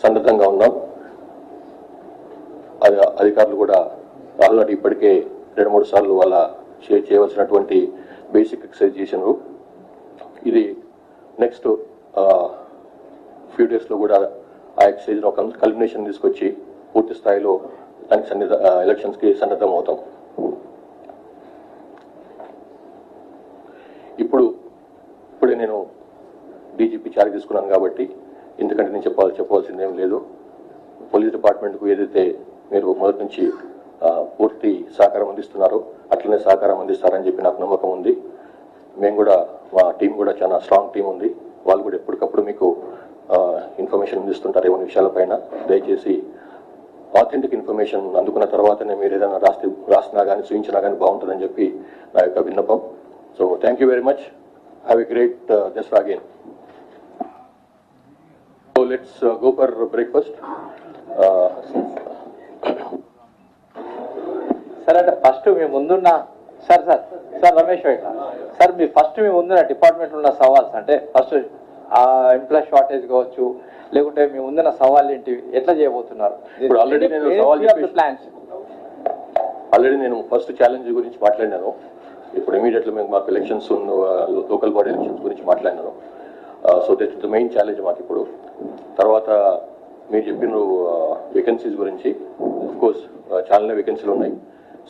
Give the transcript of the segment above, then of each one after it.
సన్నద్ధంగా ఉన్నాం. అధికారులు కూడా ఆల్రెడీ ఇప్పటికే 2-3 సార్లు వాళ్ళ చేయవలసినటువంటి బేసిక్ ఎక్సర్సైజ్ చేసినారు. ఇది నెక్స్ట్ ఫ్యూ డేస్లో కూడా ఆ ఎక్సర్సైజ్లో ఒక కల్మినేషన్ తీసుకొచ్చి పూర్తి స్థాయిలో దానికి ఎలక్షన్స్కి సన్నద్ధం అవుతాం. ఇప్పుడే నేను డీజీపీ చార్జ్ తీసుకున్నాను కాబట్టి ఎందుకంటే నేను చెప్పవలసింది ఏం లేదు. పోలీస్ డిపార్ట్మెంట్కు ఏదైతే మీరు మొదటి నుంచి పూర్తి సహకారం అందిస్తున్నారో అట్లనే సహకారం అందిస్తారని చెప్పి నాకు నమ్మకం ఉంది. మేము కూడా మా టీం కూడా చాలా స్ట్రాంగ్ టీం ఉంది. వాళ్ళు కూడా ఎప్పటికప్పుడు మీకు ఇన్ఫర్మేషన్ అందిస్తుంటారు ఏమైనా విషయాలపైన. దయచేసి ఆథెంటిక్ ఇన్ఫర్మేషన్ అందుకున్న తర్వాతనే మీరు ఏదైనా రాసినా కానీ చూపించినా కానీ బాగుంటుందని చెప్పి నా యొక్క విన్నపం. So thank you very much. Have a great Dasara again. So let's go for breakfast. Sir అంటే ఫస్ట్ మీ ముందున్న సార్ రమేష్ వైట్ సార్ మీ ఫస్ట్ మీ ముందున్న డిపార్ట్మెంట్ ఉన్న సవాల్స్ అంటే ఫస్ట్ ఎంప్లాయ్ షార్టేజ్ కావచ్చు లేకుంటే మీ ముందున్న సవాళ్ళు ఏంటి, ఎట్లా చేయబోతున్నారు? ఇప్పుడు ఆల్రెడీ నేను ఫస్ట్ ఛాలెంజ్ గురించి మాట్లాడినాను. ఇప్పుడు ఇమీడియట్లీ మాకు ఎలక్షన్స్ లోకల్ బాడీ ఎలక్షన్స్ గురించి మాట్లాడినాను. So that the main challenge మాకు ఇప్పుడు. తర్వాత మీరు చెప్పిన వేకెన్సీస్ గురించి ఆఫ్ కోర్స్ చాలా వేకెన్సీలు ఉన్నాయి.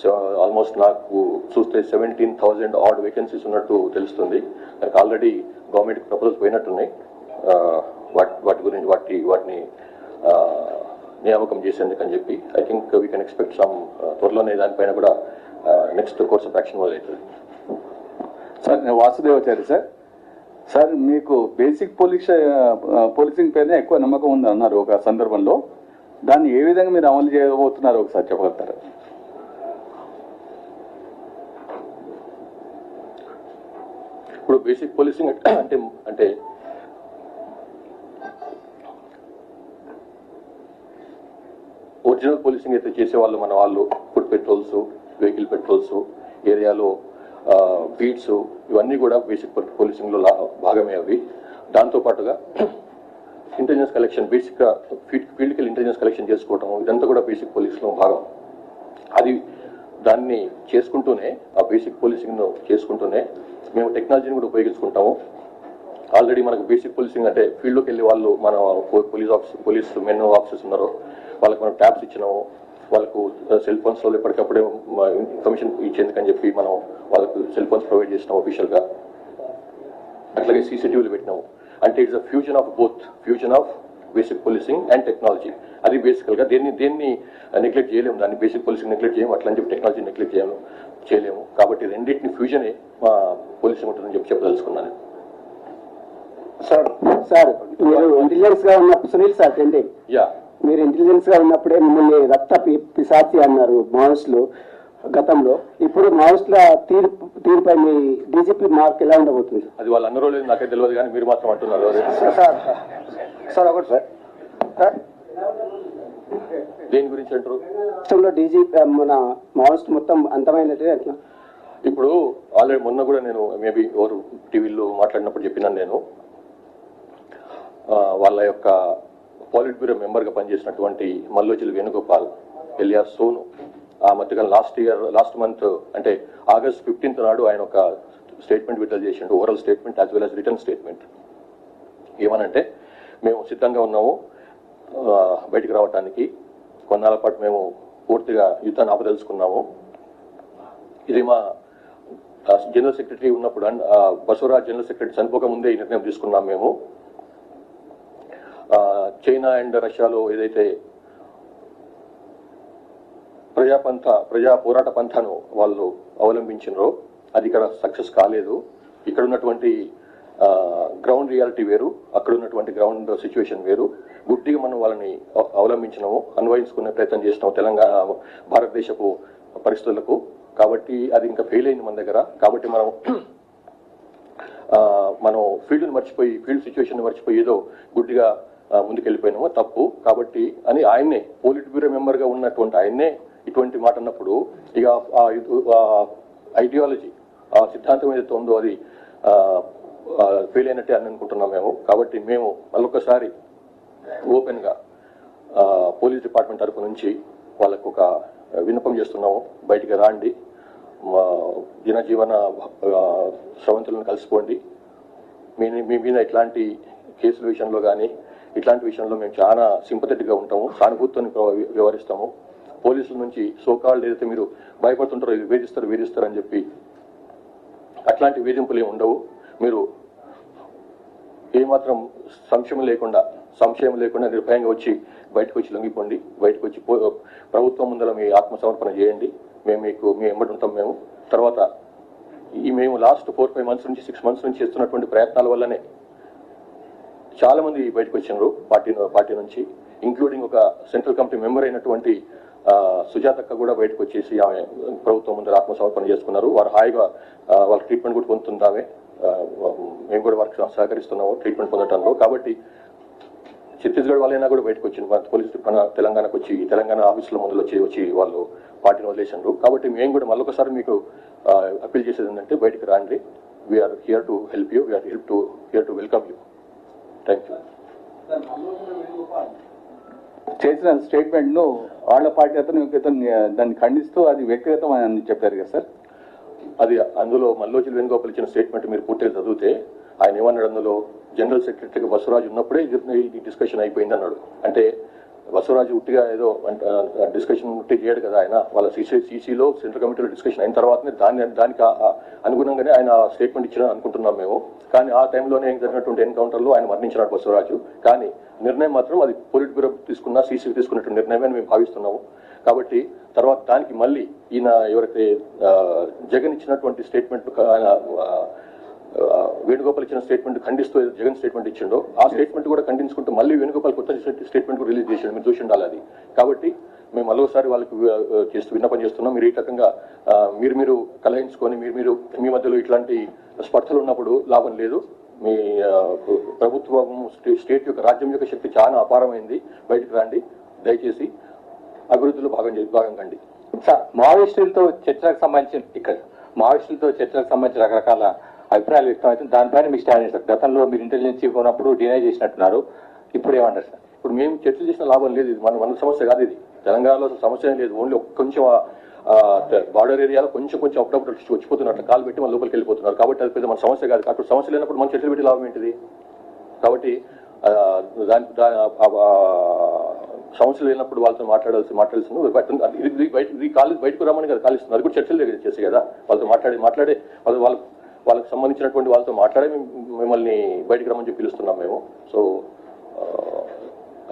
సో ఆల్మోస్ట్ నాకు చూస్తే 17,000 ఆడ్ వేకెన్సీస్ ఉన్నట్టు తెలుస్తుంది. నాకు ఆల్రెడీ గవర్నమెంట్కి ప్రపోజల్స్ పోయినట్టున్నాయి. వాటిని నియామకం చేసేందుకు అని చెప్పి I think we can expect some త్వరలోనే దానిపైన కూడా నెక్స్ట్ కోర్స్ ఆఫ్ యాక్షన్ మొదలవుతుంది. సార్ నేను వాసుదేవాచారి సార్ మీకు బేసిక్ పోలీసింగ్ పైన ఎక్కువ నమ్మకం ఉంది అన్నారు ఒక సందర్భంలో. దాన్ని ఏ విధంగా మీరు అమలు చేయబోతున్నారు ఒకసారి చెప్పగలుగుతారు? ఇప్పుడు బేసిక్ పోలీసింగ్ అంటే ఒరిజినల్ పోలీసింగ్ అయితే చేసేవాళ్ళు మన వాళ్ళు ఫుడ్ పెట్రోల్స్, వెహికల్ పెట్రోల్స్, ఏరియాలో బీట్స్, ఇవన్నీ కూడా బేసిక్ పోలీసింగ్లో భాగమే అవి. దాంతోపాటుగా ఇంటెలిజెన్స్ కలెక్షన్, బేసిక్గా ఫీల్డ్కి ఇంటెలిజెన్స్ కలెక్షన్ చేసుకోవటం, ఇదంతా కూడా బేసిక్ పోలీసులో భాగం. దాన్ని చేసుకుంటూనే ఆ బేసిక్ పోలీసింగ్ను చేసుకుంటూనే మేము టెక్నాలజీని కూడా ఉపయోగించుకుంటాము. ఆల్రెడీ మనకు బేసిక్ పోలీసింగ్ అంటే ఫీల్డ్లోకి వెళ్ళి వాళ్ళు మన పోలీస్ మెన్ ఆఫీసర్స్ ఉన్నారో వాళ్ళకి మనం ట్యాబ్స్ ఇచ్చినాము. వాళ్ళకు సెల్ ఫోన్స్లో ఎప్పటికప్పుడే ఇన్ఫర్మేషన్ ఇచ్చేందుకని చెప్పి మనం వాళ్ళకు సెల్ ఫోన్స్ ప్రొవైడ్ చేసినాము అఫీషియల్గా. అట్లాగే సీసీటీవీలు పెట్టినాము. అంటే it's a fusion of basic policing and technology. అది బేసికల్గా దేన్ని నెగ్లెక్ట్ చేయలేము. దాన్ని బేసిక్ పోలీసింగ్ నెగ్లెక్ట్ చేయము, అట్లని చెప్పి టెక్నాలజీ నెగ్లెక్ట్ చేయలేము. కాబట్టి రెండింటిని ఫ్యూజనే మా పోలీసింగ్ ఉంటుందని చెప్పదలుచుకున్నాను. సార్ మీరు ఇంటెలిజెన్స్ గా ఉన్న సునీల్ సార్ అండి. మీరు ఇంటెలిజెన్స్ గా ఉన్నప్పుడే మిమ్మల్ని రక్త పిశాచి అన్నారు మావోయిస్టులు గతంలో. ఇప్పుడు మావోయిస్టుల తీరుపై మీ డీజీపీ మార్క్ ఎలా ఉండబోతుంది? అది వాళ్ళు అన్న రోజు నాకే తెలియదు కానీ మీరు మాత్రం అంటున్నారు. సార్ ఒకటి సార్ దేని గురించి అంటారు? రాష్ట్రంలో డీజీపీ మన మావోయిస్ట్ మొత్తం అంతమైనట్టే అట్లా. ఇప్పుడు ఆల్రెడీ మొన్న కూడా నేను మేబీ ఎవరు టీవీలో మాట్లాడినప్పుడు చెప్పినాను. నేను వాళ్ళ యొక్క పాలిట్ బ్యూరో మెంబర్గా పనిచేసినటువంటి మల్లోజిల్ వేణుగోపాల్ ఎలియాస్ సోను ఆ మధ్యకాలం లాస్ట్ మంత్ అంటే August 15th నాడు ఆయన ఒక స్టేట్మెంట్ విడుదల చేసిండు. Oral statement as well has written statement. ఏమనంటే మేము సిద్ధంగా ఉన్నాము బయటికి రావడానికి. కొన్నాళ్ళ పాటు మేము పూర్తిగా యుద్ధాన్ని ఆపదలుచుకున్నాము. ఇది మా జనరల్ సెక్రటరీ ఉన్నప్పుడు బసవరాజ్ జనరల్ సెక్రటరీ చనిపోక ముందే ఈ నిర్ణయం తీసుకున్నాం మేము. చైనా అండ్ రష్యాలో ఏదైతే ప్రజా పోరాట పంథాను వాళ్ళు అవలంబించినరో అది ఇక్కడ సక్సెస్ కాలేదు. ఇక్కడ ఉన్నటువంటి గ్రౌండ్ రియాలిటీ వేరు, అక్కడ ఉన్నటువంటి గ్రౌండ్ సిచ్యువేషన్ వేరు. గుడ్డిగా మనం వాళ్ళని అవలంబించినాము, అన్వయించుకునే ప్రయత్నం చేసినాము తెలంగాణ భారతదేశపు పరిస్థితులకు. కాబట్టి అది ఇంకా ఫెయిల్ అయింది మన దగ్గర. కాబట్టి మనం ఫీల్డ్ని మర్చిపోయి, ఫీల్డ్ సిచ్యువేషన్ మర్చిపోయి ఏదో గుడ్డిగా ముందుకెళ్ళిపోయినాము, తప్పు. కాబట్టి అని ఆయన్నే పోలిట్ బ్యూరో మెంబర్గా ఉన్నటువంటి ఆయన్నే ఇటువంటి మాట అన్నప్పుడు ఇక ఐడియాలజీ, ఆ సిద్ధాంతం ఏదైతే ఉందో అది ఫెయిల్ అయినట్టే అని అనుకుంటున్నాం మేము. కాబట్టి మేము మళ్ళొకసారి ఓపెన్గా పోలీస్ డిపార్ట్మెంట్ తరపు నుంచి వాళ్ళకు ఒక విన్నపం చేస్తున్నాము, బయటికి రాండి, మా జనజీవన స్రవంతులను కలిసిపోండి. మీ మీద ఇట్లాంటి కేసుల విషయంలో కానీ ఇట్లాంటి విషయంలో మేము చాలా సింపథెటిక్గా ఉంటాము, సానుభూతితో వ్యవహరిస్తాము. పోలీసుల నుంచి సోకాళ్ళు ఏదైతే మీరు భయపడుతుంటారో వేధిస్తారు అని చెప్పి అట్లాంటి వేధింపులు ఏమి ఉండవు. మీరు ఏమాత్రం సంశయం లేకుండా నిర్భయంగా వచ్చి బయటకు వచ్చి లొంగిపోండి. బయటకు వచ్చి ప్రభుత్వం ముందర మీ ఆత్మసమర్పణ చేయండి. మీ ఎంబడి ఉంటాం. మేము తర్వాత మేము లాస్ట్ 4-5 months నుంచి 6 months నుంచి చేస్తున్నటువంటి ప్రయత్నాల వల్లనే చాలా మంది బయటకు వచ్చినారు పార్టీ నుంచి, ఇంక్లూడింగ్ ఒక సెంట్రల్ కమిటీ మెంబర్ అయినటువంటి సుజాతక్క కూడా బయటకు వచ్చేసి ఆమె ప్రభుత్వం ముందర ఆత్మసమర్పణ చేసుకున్నారు. వారు హాయిగా వాళ్ళ ట్రీట్మెంట్ కూడా పొందుతుందామే. మేము కూడా వారికి సహకరిస్తున్నాము ట్రీట్మెంట్ పొందడంలో. కాబట్టి ఛత్తీస్గఢ్ వాళ్ళైనా కూడా బయటకు వచ్చింది, మన తెలంగాణకు వచ్చి తెలంగాణ ఆఫీసుల ముందు వచ్చి వాళ్ళు పార్టీని వదిలేసినారు. కాబట్టి మేము కూడా మళ్ళొకసారి మీకు అప్పీల్ చేసేది ఏంటంటే బయటకు రాండి. We're here to help you, we're here to welcome you. Thank you. చేసిన స్టేట్మెంట్ ను వాళ్ళ పార్టీ అతను దాన్ని ఖండిస్తూ అది వ్యక్తిగతం అని చెప్పారు కదా సార్. అది అందులో మల్లోజులు వేణుగోపాల్ ఇచ్చిన స్టేట్మెంట్ మీరు పూర్తిగా చదివితే ఆయన ఏమన్నాడు, అందులో జనరల్ సెక్రటరీగా బసవరాజు ఉన్నప్పుడే ఇది డిస్కషన్ అయిపోయింది అన్నాడు. అంటే బసవరాజు ఉట్టిగా ఏదో డిస్కషన్ ఉట్టి చేయడు కదా, ఆయన వాళ్ళ సీసీలో సెంట్రల్ కమిటీలో డిస్కషన్ అయిన తర్వాతనే దానికి అనుగుణంగానే ఆయన స్టేట్మెంట్ ఇచ్చిన అనుకుంటున్నాం మేము. కానీ ఆ టైంలోనే జరిగినటువంటి ఎన్కౌంటర్లో ఆయన మరణించినాడు బసవరాజు. కానీ నిర్ణయం మాత్రం అది పొలిట్ బ్యూరో సీసీ తీసుకున్నటువంటి నిర్ణయమే మేము భావిస్తున్నాము. కాబట్టి తర్వాత దానికి మళ్ళీ ఈయన ఎవరైతే జగన్ ఇచ్చినటువంటి స్టేట్మెంట్, వేణుగోపాల్ ఇచ్చిన స్టేట్మెంట్ ఖండిస్తూ జగన్ స్టేట్మెంట్ ఇచ్చిండో ఆ స్టేట్మెంట్ కూడా ఖండించుకుంటూ మళ్ళీ వేణుగోపాల్ కొత్త స్టేట్మెంట్ రిలీజ్ చేసిండు. మీరు చూసి ఉండాలి అది. కాబట్టి మేము మరోసారి వాళ్ళకి విన్నపం చేస్తున్నాం. మీరు ఈ రకంగా మీరు కలహించుకొని మీ మధ్యలో ఇట్లాంటి స్పర్ధలు ఉన్నప్పుడు లాభం లేదు. మీ ప్రభుత్వం స్టేట్ యొక్క రాజ్యం యొక్క శక్తి చాలా అపారమైంది. బయటకు రండి, దయచేసి అభివృద్ధిలో భాగం కండి. సార్, మావోయిస్టులతో చర్చలకు సంబంధించిన రకరకాల అభిప్రాయాలు వ్యక్తమవుతుంది. దానిపైన మీకు స్టాండ్ సార్. గతంలో మీరు ఇంటెలిజెన్స్ చీఫ్ ఉన్నప్పుడు డినై చేసినట్టున్నారు, ఇప్పుడు ఏమంటారు సార్? ఇప్పుడు మేము చర్చలు చేసిన లాభం లేదు. ఇది మన సమస్య కాదు. ఇది తెలంగాణలో సమస్య లేదు. ఓన్లీ కొంచెం బార్డర్ ఏరియాలో కొంచెం అప్పుడప్పుడు వచ్చిపోతున్నట్టు కాలు పెట్టి మన లోపలికి వెళ్ళిపోతున్నారు. కాబట్టి అది పెద్ద మన సమస్య కాదు. అప్పుడు సమస్య లేనప్పుడు మనం చర్చలు పెట్టి లాభం ఏంటిది? కాబట్టి సమస్యలు లేనప్పుడు వాళ్ళతో మాట్లాడాల్సింది బయటకు రమ్మని కదా కాలిస్తుంది. అది కూడా చర్చలు చేసి కదా వాళ్ళతో మాట్లాడే వాళ్ళకి సంబంధించినటువంటి వాళ్ళతో మాట్లాడే మిమ్మల్ని బయటకు రమ్మని చెప్పి పిలుస్తున్నాం మేము. సో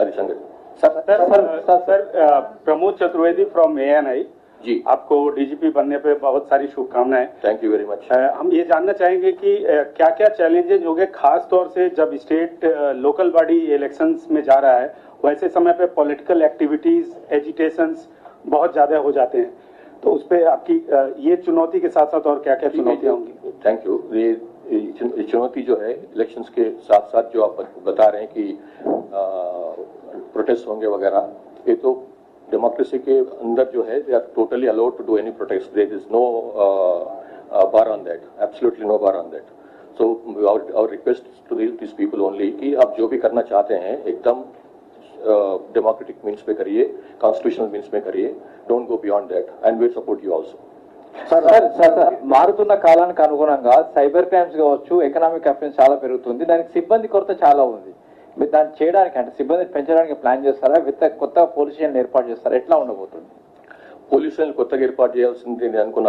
అది సంగతి. Sir Pramod Chaturvedi from ANI जी, आपको डीजीपी बनने पे बहुत सारी शुभकामनाएं. Thank you very much. हम ये जानना चाहेंगे कि क्या क्या चैलेंजेस होंगे, खास तौर से जब स्टेट लोकल बॉडी इलेक्शंस में जा रहा है, वैसे समय पे पॉलिटिकल एक्टिविटीज एजिटेशंस बहुत ज्यादा हो जाते हैं, तो उस पे आपकी ये चुनौती के साथ साथ और क्या क्या चुनौतियां होंगी? Thank you. ये चुनौती जो है इलेक्शंस के साथ साथ जो आप बता रहे हैं कि प्रोटेस्ट होंगे वगैरह, ये तो डेमोक्रेसी के अंदर जो है they are totally allowed to do any protest. There is no bar on that, absolutely no bar on that. So our request to this people only कि आप जो भी करना चाहते हैं एकदम डेमोक्रेटिक मीन्स पे करिए, कॉन्स्टिट्यूशनल मीन्स में करिए. Don't go beyond that and we support you also. Sir, మారుతున్న కాలానికి అనుగుణంగా సైబర్ క్రైమ్స్ కావచ్చు, ఎకనామిక్ అఫెన్స్ చాలా పెరుగుతుంది. దానికి సిబ్బంది కొరత చాలా ఉంది. మీరు దాన్ని చేయడానికి అంటే సిబ్బంది పెంచడానికి ప్లాన్ చేస్తారా? కొత్త పోలీస్ స్టేషన్ ఏర్పాటు చేస్తారా? ఎట్లా ఉండబోతుంది? పోలీస్ స్టేషన్ కొత్తగా ఏర్పాటు చేయాల్సింది అనుకున్న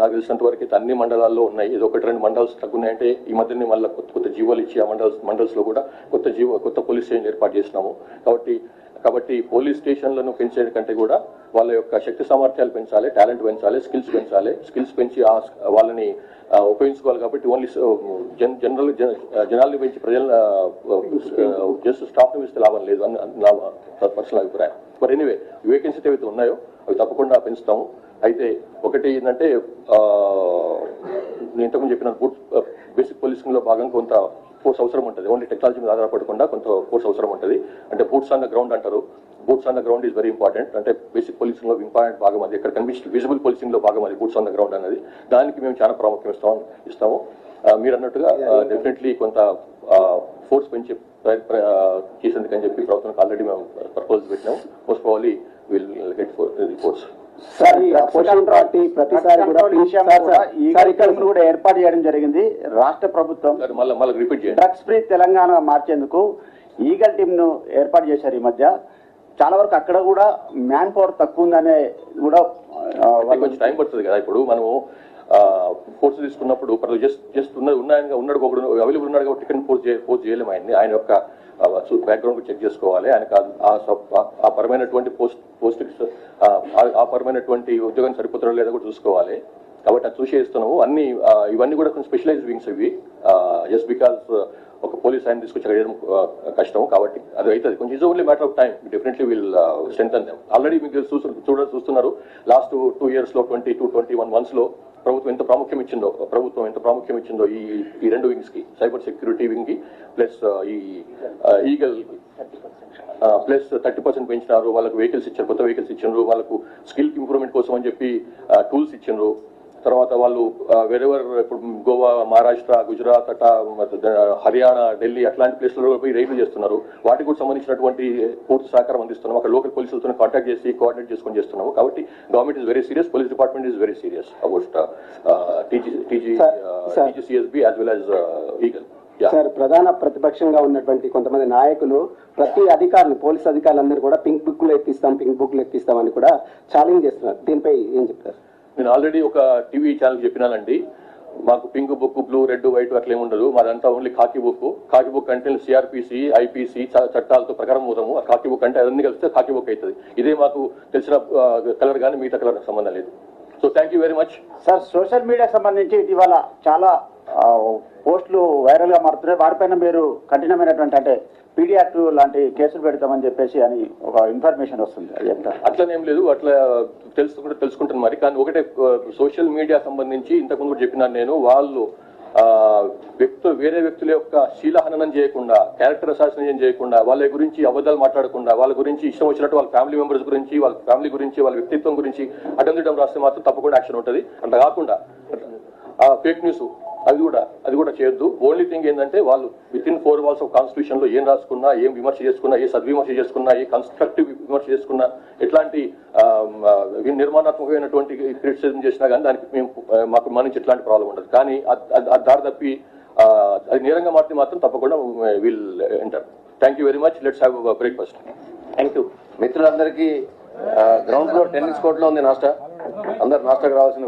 నాకు తెలిసినంత వరకు అయితే అన్ని మండలాల్లో ఉన్నాయి. ఇది 1-2 మండల్స్ తగ్గున్నాయంటే ఈ మధ్యనే మళ్ళీ కొత్త జీవోలు ఇచ్చి ఆ మండల్స్ లో కూడా కొత్త పోలీస్ స్టేషన్ ఏర్పాటు చేసినాము. కాబట్టి పోలీస్ స్టేషన్లను పెంచే కంటే కూడా వాళ్ళ యొక్క శక్తి సామర్థ్యాలు పెంచాలి, టాలెంట్ పెంచాలి, స్కిల్స్ పెంచి వాళ్ళని ఉపయోగించుకోవాలి. కాబట్టి ఓన్లీ జనాల్ని పెంచి జస్ట్ స్టాఫ్ ని ఇస్తే లాభం లేదు అని నా పర్సనల్ అభిప్రాయం. బట్ ఎనీవే, వేకెన్సీ ఏవైతే ఉన్నాయో అవి తప్పకుండా పెంచుతాము. అయితే ఒకటి ఏంటంటే నేను ఇంతకుముందు చెప్పిన బేసిక్ పోలీసింగ్ లో భాగంగా కొంత ఫోర్స్ అవసరం ఉంటుంది. ఓన్లీ టెక్నాలజీ మీద ఆధారపడకుండా కొంత ఫోర్స్ అవసరం ఉంటుంది. అంటే బూట్స్ ఆన్ ద గ్రౌండ్ అంటారు. Boots on the ground is very important. అంటే బేసిక్ పోలీసింగ్ లో ఇంపార్టెంట్ భాగం అది. ఎక్కడ కనిపించి విజిబుల్ పోలీసింగ్ లో భాగం అది బూట్స్ ఆన్ ద గ్రౌండ్ అనేది. దానికి మేము చాలా ప్రాముఖ్యం ఇస్తాము. మీరు అన్నట్టుగా డెఫినెట్లీ కొంత ఫోర్స్ చేసేందుకని చెప్పి ప్రభుత్వానికి ఆల్రెడీ మేము ప్రపోజల్ పెట్టినాం. Most probably will get reports. Sir ఈ పోషణ పార్టీ ప్రతిసారి కూడా ఈ కార్యక్రమం కూడా ఏర్పాటు చేయడం జరిగింది. రాష్ట్ర ప్రభుత్వం మళ్ళీ రిపీట్ చేయండి. డ్రగ్స్ ఫ్రీ తెలంగాణ మార్చేందుకు ఈగల్ టీమ్ ను ఏర్పాటు చేశారు. ఈ మధ్య చాలా వరకు అక్కడ కూడా మ్యాన్ పవర్ తక్కువ ఉందనే కూడా కొంచెం టైం పడుతుంది కదా. ఇప్పుడు మనము ఫోర్స్ తీసుకున్నప్పుడు జస్ట్ ఉన్నాడు ఒకడు అవైలబుల్ ఉన్నాడు కాబట్టి టికెట్ పోస్ట్ చేయలేము ఆయన్ని. ఆయన యొక్క బ్యాక్గ్రౌండ్ చెక్ చేసుకోవాలి. ఆయనకు ఆ పరమైనటువంటి పోస్ట్ ఆ పరమైనటువంటి ఉద్యోగం సరిపోతారో లేదా కూడా చూసుకోవాలి. కాబట్టి అది చూసి ఇస్తున్నాము. ఇవన్నీ కూడా కొంచెం స్పెషలైజ్డ్ వింగ్స్ ఇవి. జస్ట్ బికాస్ ఒక పోలీస్ ఆయన తీసుకొచ్చి అక్కడ చేయడం కష్టం కాబట్టి అది అవుతుంది. కొంచెం is only matter of time. Definitely will strengthen them. Already మీకు చూస్తున్నారు లాస్ట్ 2 years లో 22-21 months లో ప్రభుత్వం ఎంత ప్రాముఖ్యం ఇచ్చిందో ఈ రెండు వింగ్స్ కి, సైబర్ సెక్యూరిటీ వింగ్ కి ప్లస్ ఈ ఈగల్ ప్లస్ 30% పెంచినారు. వాళ్ళకు వెహికల్స్ ఇచ్చారు, కొత్త వెహికల్స్ ఇచ్చిండ్రు. వాళ్ళకు స్కిల్ ఇంప్రూవ్మెంట్ కోసం అని చెప్పి టూల్స్ ఇచ్చిండ్రు. తర్వాత వాళ్ళు వెరెవర్ ఇప్పుడు గోవా, మహారాష్ట్ర, గుజరాత్ హర్యానా, ఢిల్లీ అట్లాంటి ప్లేస్లలో పోయి రైడ్లు చేస్తున్నారు. వాటికి కూడా సంబంధించినటువంటి పూర్తి సహకారం అందిస్తున్నాం. అక్కడ లోకల్ పోలీసులతో కాంటాక్ట్ చేసి కోఆర్డినేట్ చేసుకొని చేస్తున్నాము. కాబట్టి government is very serious, police department is very serious about TGCSB as well as eagle. Sir ప్రధాన ప్రతిపక్షంగా ఉన్నటువంటి కొంతమంది నాయకులు ప్రతి అధికారులు, పోలీస్ అధికారులందరూ కూడా పింక్ బుక్లు ఎక్కిస్తామని కూడా ఛాలెంజ్ చేస్తున్నారు. దీనిపై ఏం చెప్తారు? నేను ఆల్రెడీ ఒక టీవీ ఛానల్ చెప్పినానండి. మాకు pink book, blue, red, white అట్లా ఏముండదు. మాదంతా ఓన్లీ ఖాకీ బుక్ అంటే సిఆర్పిసి, ఐపీసీ చట్టాలతో ప్రకారం పోతాము. ఆ ఖాకీ బుక్ అంటే అన్ని కలిస్తే ఖాకీ బుక్ అవుతుంది. ఇదే మాకు తెలిసిన కలర్ కానీ మిగతా కలర్ సంబంధం లేదు. So thank you very much. Sir social మీడియాకి సంబంధించి ఇటీవల చాలా పోస్టులు వైరల్ గా మారుతున్నాయి. వారిపైన మీరు కఠినమైనటువంటి అంటే పీడీ యాక్ట్ లాంటి కేసులు పెడతామని చెప్పేసి అని ఒక ఇన్ఫర్మేషన్ వస్తుంది. అది ఎంత అట్లనేం లేదు, అట్లా తెలుసుకుంటాను మరి. కానీ ఒకటే సోషల్ మీడియా సంబంధించి ఇంతకుముందు కూడా చెప్పినాను నేను, వాళ్ళు వేరే వ్యక్తుల యొక్క శీలహననం చేయకుండా, క్యారెక్టర్ అసాసినేషన్ చేయకుండా, వాళ్ళ గురించి అబద్ధాలు మాట్లాడకుండా, వాళ్ళ గురించి ఇష్టం వచ్చినట్టు వాళ్ళ ఫ్యామిలీ మెంబర్స్ గురించి, వాళ్ళ ఫ్యామిలీ గురించి, వాళ్ళ వ్యక్తిత్వం గురించి అడ్డం రాస్తే మాత్రం తప్పకుండా యాక్షన్ ఉంటుంది. అట్లా కాకుండా ఫేక్ న్యూస్ అది కూడా చేయొద్దు. ఓన్లీ థింగ్ ఏంటంటే వాళ్ళు with in 4 walls of constitution లో ఏం రాసుకున్నా, ఏం విమర్శ చేసుకున్నా, ఏ సద్విమర్శ చేసుకున్నా, ఏ కన్స్ట్రక్టివ్ విమర్శ చేసుకున్నా, ఎట్లాంటి నిర్మాణాత్మకమైనటువంటి క్రిటిసిజం చేసినా కానీ దానికి మాకు నుంచి ఎట్లాంటి ప్రాబ్లం ఉండదు. కానీ అది దారి తప్పి అది నేరంగా మాత్రం తప్పకుండా will enter. Thank you very much. Let's have breakfast. Thank you. మిత్రులందరికీ గ్రౌండ్ ఫ్లోర్ టెన్నిస్ కోర్ట్ లో ఉంది నాస్టా. అందరు నాస్టాకి రావాల్సింది.